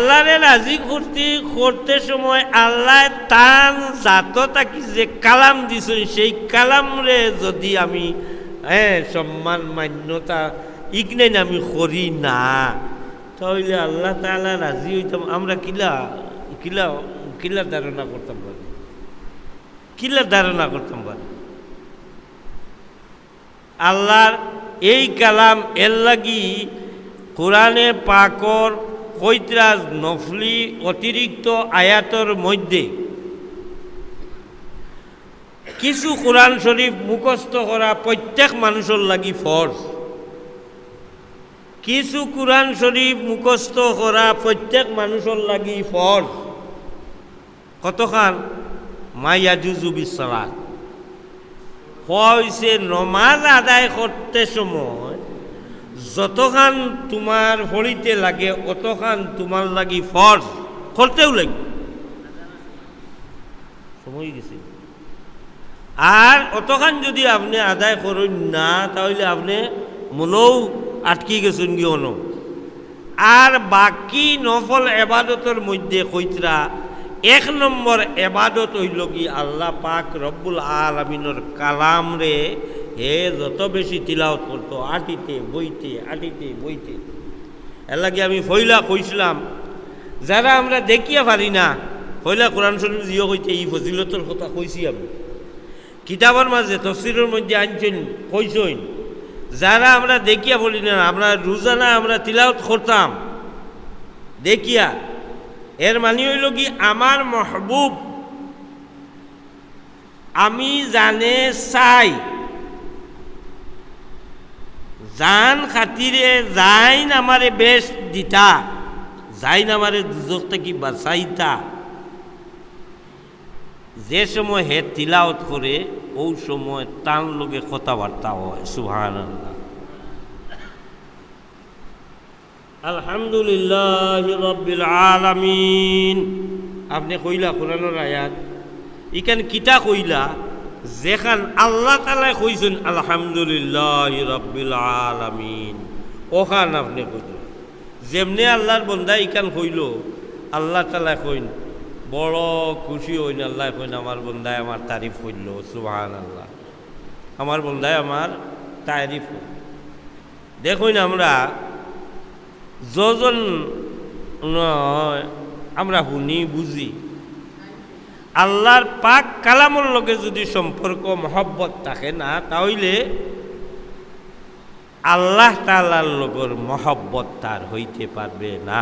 আল্লাহরে রাজি করতে সময় আল্লাহ তান জাত থাকি যে কালাম দিছেন সেই কালামরে যদি আমি সম্মান মান্যতা ইগনাইন আমি করি না, তাহলে আল্লাহ তাআলা রাজি হইতাম। আমরা কিলা ধারণা করতাম পারি, আল্লাহর এই কালাম এর লাগি কোরআনে পাকর কৈতরাজ নফলি অতিরিক্ত আয়াতর মধ্যে কিছু কোরআন শরীফ মুখস্থ করা প্রত্যেক মানুষের লাগি ফরজ, কিছু কোরআন শরীফ মুখস্থ করা প্রত্যেক মানুষের লাগি ফরজ। কতখান? মা ইয়াজুজু বিসসালাত, হইছে নমাজ আদায় করতে সময় যতখান তোমার হরিতে লাগে অতখান তোমার লাগি ফরজ, করতেও লাগে, সময় গেছে। আর অতখান যদি আপনি আদায় করেন না তাহলে আপনি মনেও আটকি গেছেন গিয়েন। আর বাকি নফল এবাদতের মধ্যে কইতরা এক নম্বর এবাদত হইল কি আল্লাহ পাক রব্বুল আলামিনের কালাম রে হে যত বেশি তিলাওয়াত করতো আটিতে বইতে। এর লাগে আমি ফইলা কইছিলাম যারা আমরা দেখিয়া পারি না, ফইলা কোরআন শরীফ জিও কইতে এই ফজিলতের কথা কইছি। আমি কিতাবের মাঝে তফসিরের মধ্যে আনছেন কইছেন, যারা আমরা দেখিয়া বলি না, আমরা রোজানা আমরা তিলাওয়াত করতাম দেখিয়া, এর মানে হইল কি আমার মাহবুব আমি জানে চাই জান খাতিরে যাইন আমারে বেশ দিতা, যাইন আমারে দুজক থেকে বাঁচাইতা। যে সময় হে তিলাওয়াত করে ওই সময় তার লগে কথাবার্তা হয়। সুবহানাল্লাহ, আলহামদুলিল্লাহ রাব্বিল আলামিন। আপনি কইলা কোরআনের আয়াত ইখান কিতা কইলা যেখান আল্লাহ তাআলা কইছেন আলহামদুলিল্লাহ রাব্বিল আলামিন, ওখান আপনি কইলেন যেমনি আল্লাহর বন্দা ইখান কইল আল্লাহ তাআলা কইন বড় খুশি হইন, আল্লাহ কইন আমার বন্দায় আমার তারিফ কইল। সুবহানাল্লাহ, আমার বন্দায় আমার তারিফ। দেখুন আমরা যজন আমরা শুনি বুঝি, আল্লাহর পাক কালামর লগে যদি সম্পর্ক মহব্বত থাকে না তাহলে আল্লাহ তাআলার লগর মহব্বত তার হইতে পারবে না।